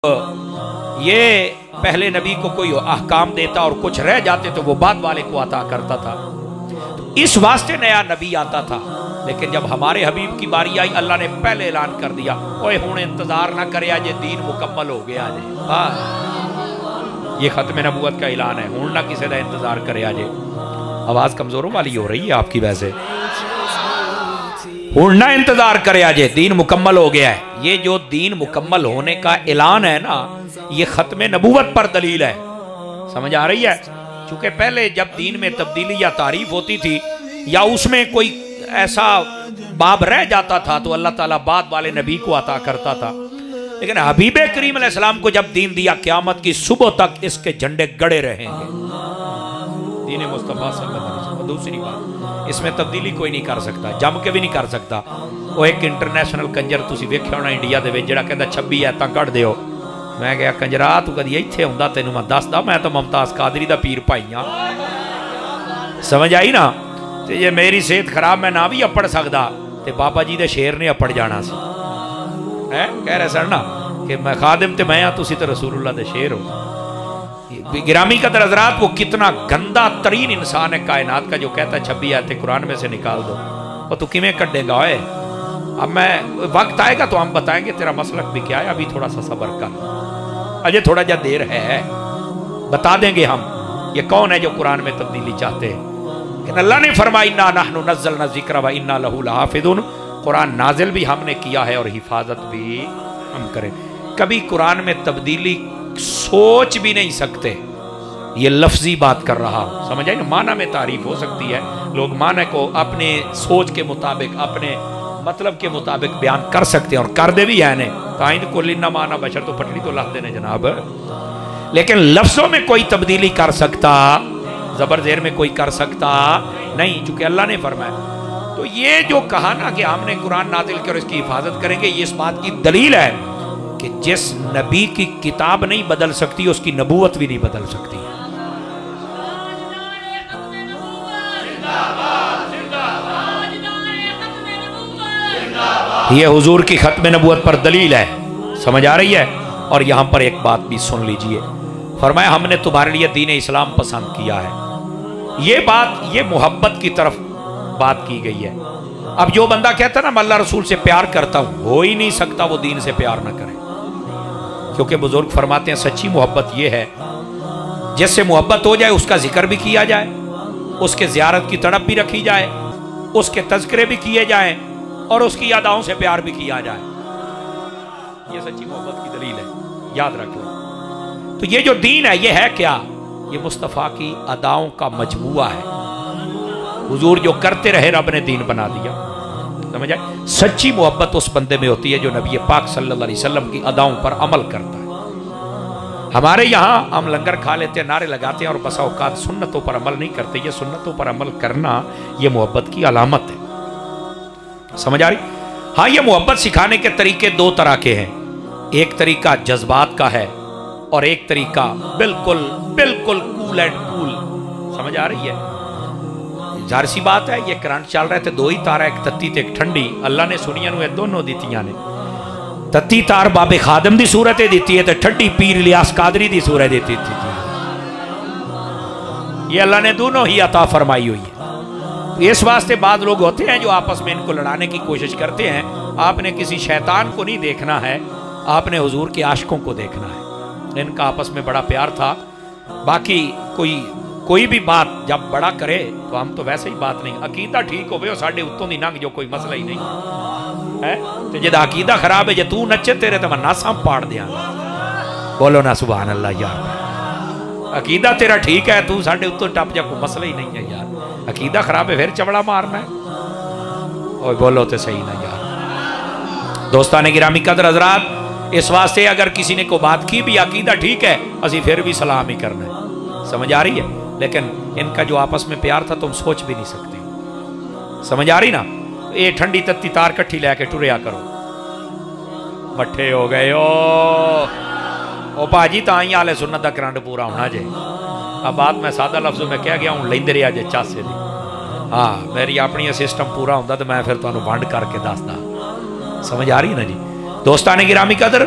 یہ پہلے نبی کو کوئی احکام دیتا اور کچھ رہ جاتے تو وہ بعد والے کو عطا کرتا تھا، تو اس واسطے نیا نبی آتا تھا۔ لیکن جب ہمارے حبیب کی باری آئی، اللہ نے پہلے اعلان کر دیا، اوے ہوں انتظار نہ کرے آجے، دین مکمل ہو گیا آجے۔ یہ ختم نبوت کا اعلان ہے، ہوں نہ کسی دا انتظار کرے آجے۔ آواز کمزوروں والی ہو رہی ہے آپ کی ویسے، ہوں نہ انتظار کرے آجے، دین مکمل ہو گیا ہے۔ یہ جو دین مکمل ہونے کا اعلان ہے نا، یہ ختم نبوت پر دلیل ہے، سمجھ آ رہی ہے؟ چونکہ پہلے جب دین میں تبدیلی یا تعریف ہوتی تھی یا اس میں کوئی ایسا باب رہ جاتا تھا تو اللہ تعالیٰ بعد والے نبی کو عطا کرتا تھا، لیکن حبیب کریم علیہ السلام کو جب دین دیا، قیامت کی صبح تک اس کے جھنڈے گڑے رہیں گے، دین مصطفیٰ صلی اللہ علیہ وسلم۔ دوسری بات، اس میں تبدیلی کوئی نہیں کر سکتا، جم کے بھی نہیں کر سکتا۔ وہ ایک انٹرنیشنل کنجر تسی ویکھیا ہونا انڈیا دے وچ جڑا کہندا 26 ایتاں کڈ دیو، میں کہیا کنجرا تو کدی ایتھے ہوندا تینوں میں دسدا، میں تو ممتاز قادری دا پیر بھائی ہاں، سمجھ آئی نا؟ تے یہ میری صحت خراب میں نہ بھی اپڑ سکدا تے بابا جی دے شیر نے اپڑ جانا سی، کہہ رہے سن نا کہ میں خادم تے میں ہاں، تسی تے رسول اللہ دے شیر ہو۔ گرامی قدر حضرات، وہ کتنا گندا ترین انسان ہے کائنات کا جو کہتا ہے 26 آیتیں قرآن میں سے نکال دو، اور تو کیویں کڈے گا؟ اب میں وقت آئے گا تو ہم بتائیں گے تیرا مسلک بھی کیا ہے، ابھی تھوڑا سا صبر کر، اجے تھوڑا جا دیر ہے، بتا دیں گے ہم یہ کون ہے جو قرآن میں تبدیلی چاہتے ہیں۔ کہ اللہ نے فرمایا اِنَّا نَحْنُ نَزَّلْنَا الذِّكْرَ وَإِنَّا لَهُ لَحَافِظُونَ، قرآن نازل بھی ہم نے کیا ہے اور حفاظت بھی ہم کریں۔ کبھی قرآن میں تبدیلی سوچ بھی نہیں سکتے، یہ لفظی بات کر رہا ہوں، سمجھ آئی نا؟ معنی میں تعریف ہو سکتی ہے، لوگ معنی کو اپنے سوچ کے مطابق، اپنے مطلب کے مطابق بیان کر سکتے ہیں اور کر دے بھی ہے نے، تائند کل نہ معنی بشر تو پٹڑی تو لکھ دینے جناب، لیکن لفظوں میں کوئی تبدیلی کر سکتا، زبر زیر میں کوئی کر سکتا نہیں، چونکہ اللہ نے فرمایا۔ تو یہ جو کہا نا کہ ہم نے قرآن نازل کر اس کی حفاظت کریں گے، یہ اس بات کی دلیل ہے کہ جس نبی کی کتاب نہیں بدل سکتی اس کی نبوت بھی نہیں بدل سکتی۔ یہ حضور کی ختم نبوت پر دلیل ہے، سمجھ آ رہی ہے؟ اور یہاں پر ایک بات بھی سن لیجئے، فرمایا ہم نے تمہارے لیے دین اسلام پسند کیا ہے۔ یہ بات، یہ محبت کی طرف بات کی گئی ہے۔ اب جو بندہ کہتا ہے نا میں اللہ رسول سے پیار کرتا ہوں، ہو ہی نہیں سکتا وہ دین سے پیار نہ کرے، کیونکہ بزرگ فرماتے ہیں سچی محبت یہ ہے جس سے محبت ہو جائے، اس کا ذکر بھی کیا جائے، اس کے زیارت کی تڑپ بھی رکھی جائے، اس کے تذکرے بھی کیے جائیں اور اس کی اداؤں سے پیار بھی کیا جائے۔ یہ سچی محبت کی دلیل ہے، یاد رکھ لو۔ تو یہ جو دین ہے یہ ہے کیا؟ یہ مصطفیٰ کی اداؤں کا مجموعہ ہے، حضور جو کرتے رہے رب نے دین بنا دیا، سمجھ آئے؟ سچی محبت اس بندے میں ہوتی ہے جو نبی پاک صلی اللہ علیہ وسلم کی اداؤں پر عمل کرتا ہے۔ ہمارے یہاں ہم لنگر کھا لیتے ہیں، نعرے لگاتے ہیں اور بسا اوقات سنتوں پر عمل نہیں کرتے۔ یہ سنتوں پر عمل کرنا یہ محبت کی علامت ہے، سمجھ آ رہی؟ ہاں، یہ محبت سکھانے کے طریقے دو طرح کے ہیں، ایک طریقہ جذبات کا ہے اور ایک طریقہ بالکل کول اینڈ کول، سمجھ آ رہی ہے؟ ظاہر سی بات ہے، یہ کرنٹ چل رہے تھے، دو ہی تار، ایک تتی تے ایک ٹھنڈی، اللہ نے سنیا نو دونوں دیتیاں نے۔ تتی تار باب خادم دی صورتیں دیتی ہے تو ٹھنڈی پیر الیاس قادری دی صورت دیتی تھی، یہ اللہ نے دونوں ہی عطا فرمائی ہوئی ہے۔ اس واسطے بعض لوگ ہوتے ہیں جو آپس میں ان کو لڑانے کی کوشش کرتے ہیں۔ آپ نے کسی شیطان کو نہیں دیکھنا ہے، آپ نے حضور کے عاشقوں کو دیکھنا ہے، ان کا آپس میں بڑا پیار تھا۔ باقی کوئی بھی بات جب بڑا کرے تو ہم تو ویسے ہی بات نہیں، عقیدہ ٹھیک ہوئے ساڑھے اتوں دی ننگ جو کوئی مسئلہ ہی نہیں ہے، تو جد عقیدہ خراب ہے، جد تو نچے تیرے تو میں ناساں پاڑ دیا گا، بولو نا سبحان اللہ یار۔ عقیدہ تیرا ٹھیک ہے، تو ساڑھے اتوں ٹپ جا، کوئی مسئلہ ہی نہیں ہے یار، عقیدہ خراب ہے پھر چبڑا مارنا ہے، اور بولو تے صحیح نہ یار۔ دوستان گرامی قدر حضرات، اس واسطے اگر کسی نے کو بات کی بھی عقیدہ ٹھیک ہے، اسی پھر بھی سلام ہی کرنا ہے، سمجھ آ رہی ہے؟ لیکن ان کا جو آپس میں پیار تھا تم سوچ بھی نہیں سکتے، سمجھ آ رہی نا؟ یہ ٹھنڈی تتی تار کٹھی لے کے ٹریا کرو، بٹھے ہو گئے او باجی تائیں آلے سنت دا کرنٹ پورا ہونا جے۔ اب بات میں سادہ لفظوں میں کہہ گیا ہوں، لیندے رہا جے چاسے دی، ہاں میری اپنی سسٹم پورا ہوندہ تو میں پھر تو انہوں وانڈ کر کے داستا، سمجھ آ رہی ہے نا جی؟ دوستان گرامی قدر،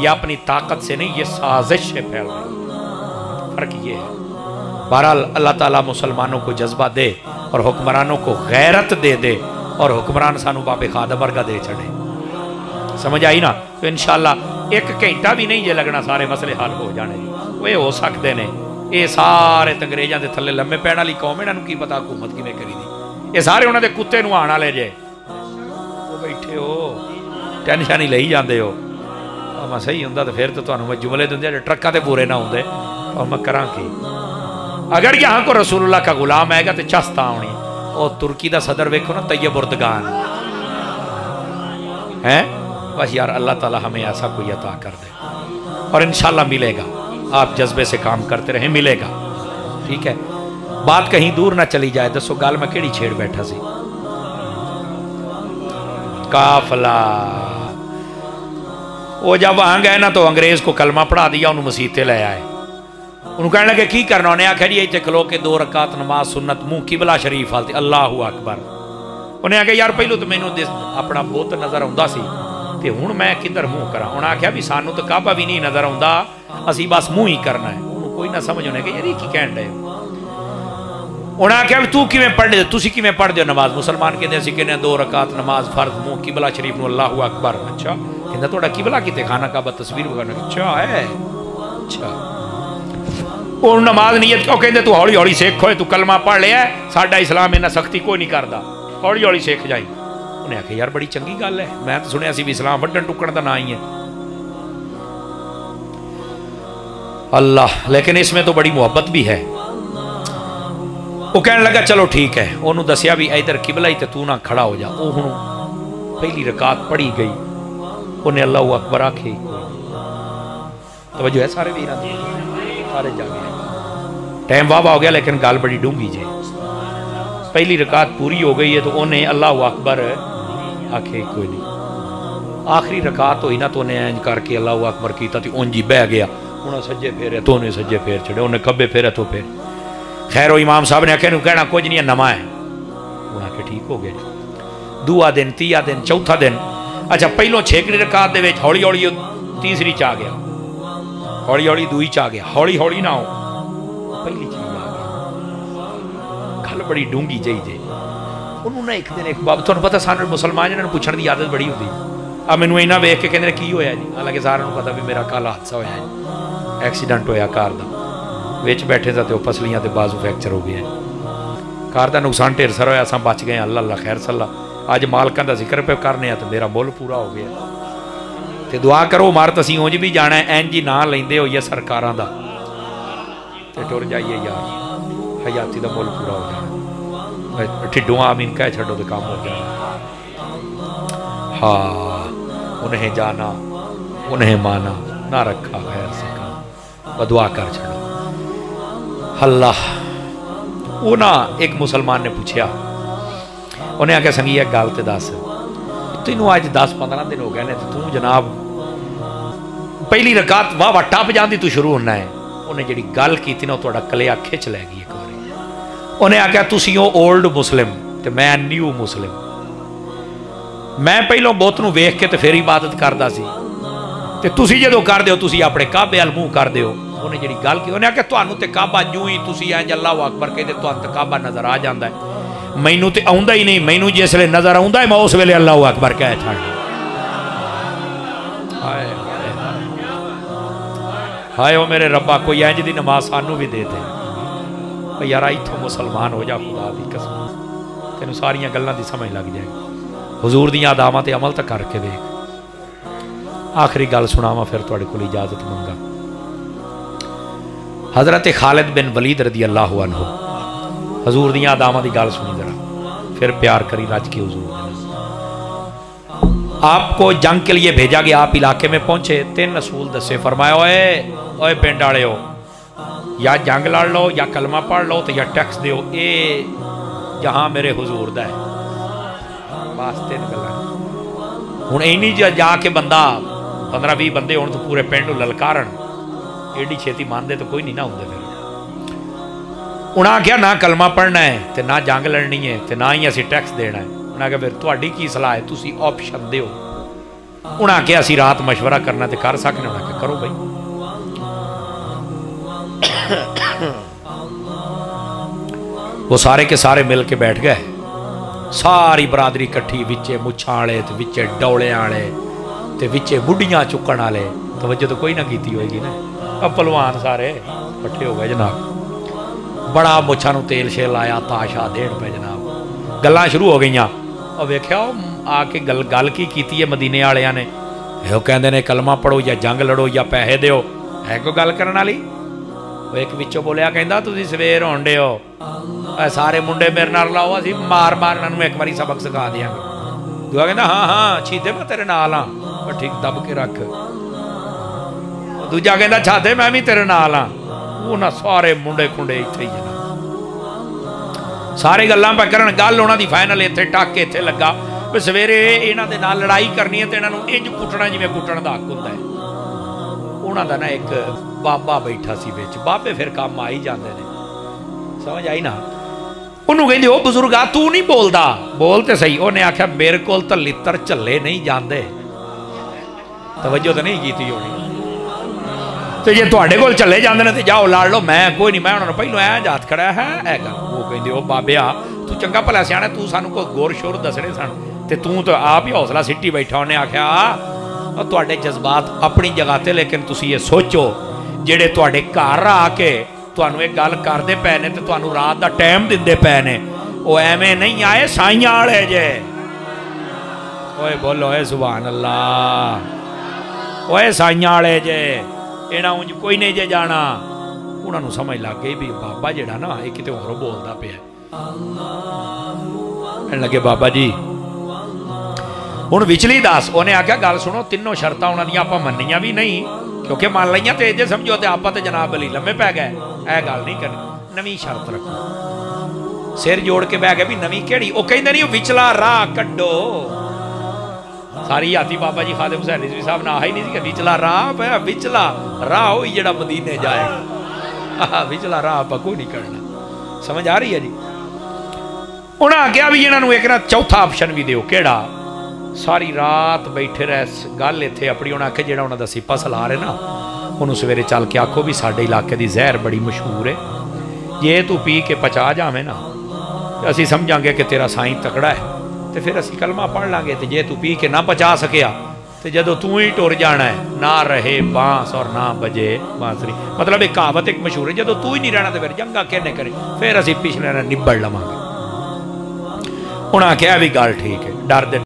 یہ اپنی طاقت سے نہیں، یہ سازش سے پھیل رہی ہے، فرق یہ ہے۔ بہرحال اللہ تعالیٰ مسلمانوں کو جذبہ دے اور حکمرانوں کو غیرت دے دے، اور حکمران سانو بابے خادم ورگا دے چھڑے، سمجھ آئی نا؟ تو انشاءاللہ ایک گھنٹہ بھی نہیں جے لگنا، سارے مسئلے حل ہو جانے جی، وہ ہو سکتے نے۔ یہ سارے انگریزاں دے تھلے لمے پین والی قوم، انہاں نوں کی پتا حکومت کیویں کری دی، یہ سارے انہاں دے کتے نوں آن والے جے، وہ بیٹھے ہو ٹینشن ہی لئی جاندے ہو۔ میں صحیح ہوندا تے پھر تو تانوں میں جملے دیندے ٹرکاں تے پورے نہ ہوندے، اور میں کراں کی؟ اگر یہاں کو رسول اللہ کا غلام آئے گا تو چستا ہونی۔ اور ترکی دا صدر ویکھو نا، طیب اردگان ہیں، بس یار اللہ تعالیٰ ہمیں ایسا کوئی عطا کر دے، اور انشاءاللہ ملے گا، آپ جذبے سے کام کرتے رہیں، ملے گا، ٹھیک ہے؟ بات کہیں دور نہ چلی جائے، دسو گال میں کیڑی چھیڑ بیٹھا سی؟ قافلہ۔ وہ جب وہاں گئے نا تو انگریز کو کلمہ پڑھا دیا، انہوں مسیطے لے آئے، انہوں کہنے لگے کی کرنا؟ انہیں آکھا جی ایتھے کھلو کے 2 رکعت نماز سنت منہ قبلہ شریف حالتی، اللہ اکبر۔ انہیں آکھا یار پہلو تو مینوں اپنا بت نظر آਉਂਦਾ سی تے ہن میں کدھر منہ کراں؟ انہیں آکھا بھی سانوں تو کعبہ بھی نہیں نظر آਉਂਦਾ، اسی بس منہ ہی کرنا ہے۔ انہوں کوئی نہ سمجھ، انہیں کہ یار یہ کی کہن رہے ہو؟ انہیں آکھا بھی تو کیویں پڑھ دے، تسی کیویں پڑھ دے نماز؟ مسلمان کہندے اسی کہنے 2 رکعت نماز فرض منہ قبلہ شریف نو اللہ اکبر۔ اچھا کہندا تہاڈا قبلہ کتے؟ خانہ کعبہ تصویر وغیرہ۔ اچھا ہے، اچھا اور نماز نیت کیوں کہندے تو ہولی ہولی سیکھ ہوئے، تو کلمہ پڑھ لیا ہے، ساڈا اسلام انہاں سختی کوئی نہیں کردا، ہولی ہولی سیکھ جائی۔ انہیں آکھا یار بڑی چنگی گل ہے، میں تو سنیا سی بھی اسلام وڈن ٹکن دا نہ ہی ہے۔ اللہ، لیکن اس میں تو بڑی محبت بھی ہے۔ وہ کہنے لگا چلو ٹھیک ہے، انہوں دسیا بھی ادھر قبلہ ہی تو نہ کھڑا ہو جا۔ وہ ہوں پہلی رکعت پڑھی گئی، انہیں اللہ اکبر آکھے، توجہ ہے سارے ویران دی، سارے جا گئے، ٹائم واہ ہو گیا، لیکن گال بڑی ڈونگی جے۔ پہلی رکعت پوری ہو گئی ہے تو انہیں اللہ اکبر آکھے کوئی نہیں۔ آخری رکعت ہوئی نا تو انہیں اینج کر کے اللہ اکبر کیتا تو اونجی بہ گیا، انہیں سجے پھیرے تو انہیں سجے پھیر چھڑے، انہیں کبے پھیرے تو پھیر۔ خیر و امام صاحب نے آکھے کہنا کچھ نہیں ہے، نما ہے۔ انہیں آکھے ٹھیک ہو گئے، 2 دن 3 دن 4 دن۔ اچھا پہلوں 6 رکعت دے وچ ہولی ہولی تیسری چاہ گیا، ہولی ہولی 2 چاہ گیا، ہولی ہولی نہ ہو پہلی چیز آ گئی۔ گل بڑی ڈونگی جائی جے۔ انہوں نے ایک دن ایک باب تو پتہ سارے مسلمان انہوں نے پوچھنے دی عادت بڑی ہوتی، اب مینوں اینا ویکھ کے کہندے کی ہویا جی؟ حالانکہ سارے نوں پتہ بھی میرا کل حادثہ ہویا ہے، ایکسیڈنٹ ہویا کار دا، وچ بیٹھے سا تے پسلیاں تے بازو فریکچر ہو گیا، کار دا نقصان ڈھیر سارا ہویا، اساں بچ گئے، اللہ اللہ خیر صلی اللہ۔ اج مالکاں دا ذکر پہ کرنے تو میرا مول پورا ہو گیا، تے دعا کرو مارت اسی اونج بھی جانا ہے، این جی نہ لیندے ہوئیے سرکاراں دا تے ٹر جائیے یار، حیاتی دا مول پورا ہو جانا، ٹھڈوں آمین کہہ چھڑو تے کام ہو جانا۔ ہاں انہیں جانا انہیں مانا، نہ رکھا خیر سے کام، بدعا کر چھڑو اللہ۔ وہ نا ایک مسلمان نے پوچھیا، انہیں آکھیا سنگی ایک گل تے دس، تینوں آج 10-15 دن ہو گئے نے تو جناب پہلی رکعت واہ واہ ٹپ جاندی تو شروع ہونا ہے۔ انہیں جڑی گل کیتی نا تہاڈا کلیا کھچ لے گئی ایک باری۔ انہیں آکھیا تسی ہو اولڈ مسلم تے میں نیو مسلم، میں پہلوں بت نوں ویکھ کے تے پھر عبادت کردا سی، تے تسی جدوں کر دیو تسی اپنے کعبے ال منہ کر دیو۔ انہیں جڑی گل کی، انہیں آکھیا تانوں تے کعبہ جو ہی تسی انج اللہ اکبر کہندے تانوں تے کعبہ نظر آ جاندا ہے، مینوں تے آوندا ہی نہیں، مینوں جس ویلے نظر آوندا ہے میں اس ویلے اللہ اکبر کہہ چھڑدا۔ ہائے ہائے او میرے ربا، کوئی انج دی نماز سانوں بھی دے دے یار، ایتھوں مسلمان ہو جا خدا دی قسم، تینوں ساریاں گلاں دی سمجھ لگ جائے، حضور دیاں اداماں تے عمل تے کر کے ویکھ۔ آخری گل سناواں پھر تہاڈے کول اجازت منگا۔ حضرت خالد بن ولید رضی اللہ عنہ، حضور دیاں اداماں دی گل سنی ذرا، پھر پیار کری رج کے حضور۔ آپ کو جنگ کے لیے بھیجا گیا، آپ علاقے میں پہنچے، 3 اصول دسے، فرمایا اوے پنڈ والے ہو، یا جنگ لڑ لو یا کلمہ پڑھ لو تو یا ٹیکس دیو، اے جہاں میرے حضور دا ہے، بس 3 گلاں۔ ہن اینی جا کے بندہ 15-20 بندے ہون تو پورے پنڈ نوں للکارن، ایڈی چھیتی ماندے تو کوئی نہیں نہ ہوندے۔ پھر انہاں آکھیا نہ کلمہ پڑھنا ہے تے نہ جنگ لڑنی ہے تے نہ ہی اسی ٹیکس دینا ہے۔ انہاں آکھیا پھر تہاڈی کی صلاح ہے، تسی آپشن دیو، انہیں آخیا اسی رات مشورہ کرنا تے کر سکنے, انہیں آخیا کرو بھائی. وہ سارے کے سارے مل کے بیٹھ گئے, ساری برادری کٹھی, وچے مچھاں والے تے وچے ڈولے والے تے وچے بڈھیاں چکن والے. توجہ تو کوئی نہ کیتی ہوئے گی نا, اب پلوان سارے کٹھے ہو گئے جناب. بڑا مچھاں نو تیل شیل لایا, تاشا دین پہ جناب, گلاں شروع ہو گئیاں. اور ویکھیا آ کے گل کی کیتی ہے مدینے والےاں نے, وہ کہندے نے کلمہ پڑھو یا جنگ لڑو یا پیسے دیو, ہے کوئی گل کرن والی؟ وہ ایک وچوں بولیا کہندا تسی سویر ہون ڈے ہو, سارے منڈے میرے نال لاؤ, اسی مار مار انہاں ایک باری سبق سکھا دیاں گے. دوجا کہندا ہاں ہاں چھیدے میں تیرے نال ہاں, پر ٹھیک دب کے رکھ. دوجا کہندا چھاتے میں بھی تیرے نال ہاں. انہاں سارے منڈے کھنڈے اتھے ہی جناب سارے گلاں پہ کرن. گل انہاں دی فائنل اتھے ٹک کے اتھے لگا بھی سویرے انہاں دے نال لڑائی کرنی ہے تے انہاں نوں انج کٹنا جویں کٹن دا حق ہوندا ہے. انہاں دا نا ایک بابا بیٹھا سی وچ, بابے پھر کام آئی جاندے نے, سمجھ آئی نا. انہوں کہندے او بزرگا تو نہیں بولدا, بول تے صحیح. انہیں آکھیا میرے کول تے لتر چلے نہیں جاندے. توجہ تو نہیں کیتی ہونی. تو جے تواڈے کول چلے جاندے نے تے جاؤ لڑ لو, میں کوئی نہیں, میں انہاں نوں پہلو اے جات کھڑا ہے اے گل. وہ کہندے او بابیا تو چنگا بھلا سیاںا, تو سانوں کوئی گور شور دسنے سن تے تو آپ ہی حوصلہ سٹی بیٹھا. انہیں آکھیا اور تواڈے جذبات اپنی جگہ تے, لیکن تسی یہ سوچو جڑے تواڈے گھر آ کے تانوں ایک گل کردے پے نے تے تانوں رات دا ٹائم دیندے پے نے, او ایویں نہیں آئے سائیاں والے جے. اوئے بولو اے سبحان اللہ, اوئے سائیاں والے جے, انہاں اونج کوئی نہیں جے جانا. انہاں نوں سمجھ لگ گئی بھی بابا جڑا نا یہ کتے ہور بولدا پیا. کہن لگے بابا جی ہن وچلی دس. انہیں آکھیا گل سنو, تینوں شرطاں انہاں دیاں آپاں مننیاں بھی نہیں, کیونکہ مان لئیاں تے جے سمجھو تے آپاں تے جناب علی لمے پے گئے. اے گل نہیں کرنی, نویں شرط رکھو. سر جوڑ کے بہ گئے بھی نویں کیڑی؟ او کہندے نہیں وچلا راہ کڈو. ساری آتی بابا جی خادم حسین رضوی صاحب نے آہی نہیں سی کہ وچلا راہ, وچلا راہ ہوئی جڑا مدینے جائے گا, وچلا راہ پا کوئی نہیں کرنا. سمجھ آ رہی ہے جی؟ انہاں کیا بھی انہاں نوں ایک نا چوتھا آپشن بھی دیو. کیڑا؟ ساری رات بیٹھے رہے گل اتنے اپنی. انہیں آخیا جہاں انہوں کا سپا سلار ہے نا, انہوں سویرے چل کے آکھو بھی ساڈے علاقے دی زہر بڑی مشہور ہے, یہ تو پی کے پچا جاویں نا اسی سمجھاں گے کہ تیرا سائیں تکڑا ہے, تو پھر اسی کلمہ پڑھ لیں گے. تو جے تو پی کے نہ پچا سکیا تو جدو تو ہی ٹر جانا ہے, نہ رہے بانس اور نہ بجے بانسری. مطلب ایک کہاوت ایک مشہور ہے, جدو تو ہی نہیں رہنا تو پھر جنگا کہنے کرے, پھر اسی پچھلے نبڑ لواں گے. انہاں کہا بھی گل ٹھیک ہے, ڈر دے